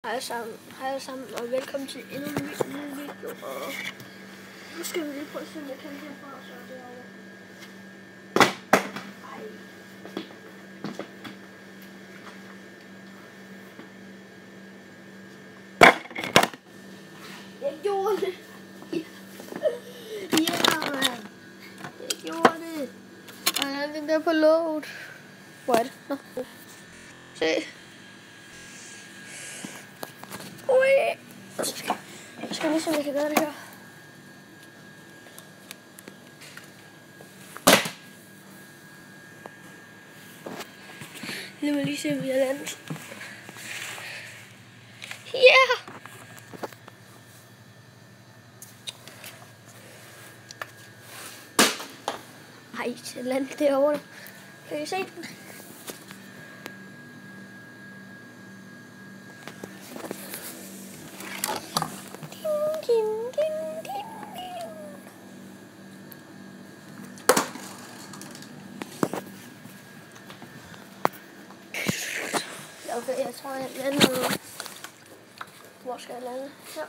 Hej alle sammen, og velkommen til endnu en ny video, og nu skal vi lige prøve at se, om jeg kan herfra, så derovre. Ej. Jeg gjorde det! Ja, man! Jeg gjorde det! Og jeg er den der på load. Hvor er det? Nå. Se. Ui. Jeg skal lige se, om jeg kan gøre det her. Lad mig lige se, om jeg lander. Ja! Ej, jeg landede derovre. Kan I se den? Okay, jeg tror, jeg lander. Hvor skal jeg lande? Her.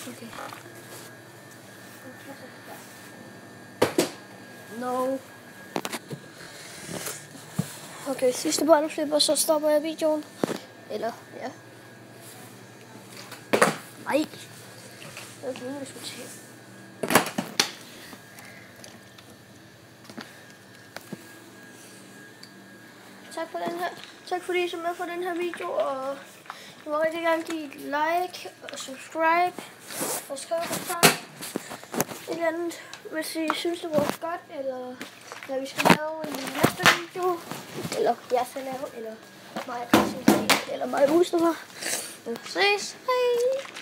Okay. No. Okay, sidste båndflip, og så stopper jeg videoen. Eller, ja. Nej. Okay, nu skal vi se. Tak fordi I så med for den her video, og I må rigtig gerne give et like og subscribe og skrive et eller andet, hvis I synes det var godt, eller hvad vi skal lave i næste video, eller jeg skal lave, eller mig, eller mig, Mustafa. Vi ses. Hej!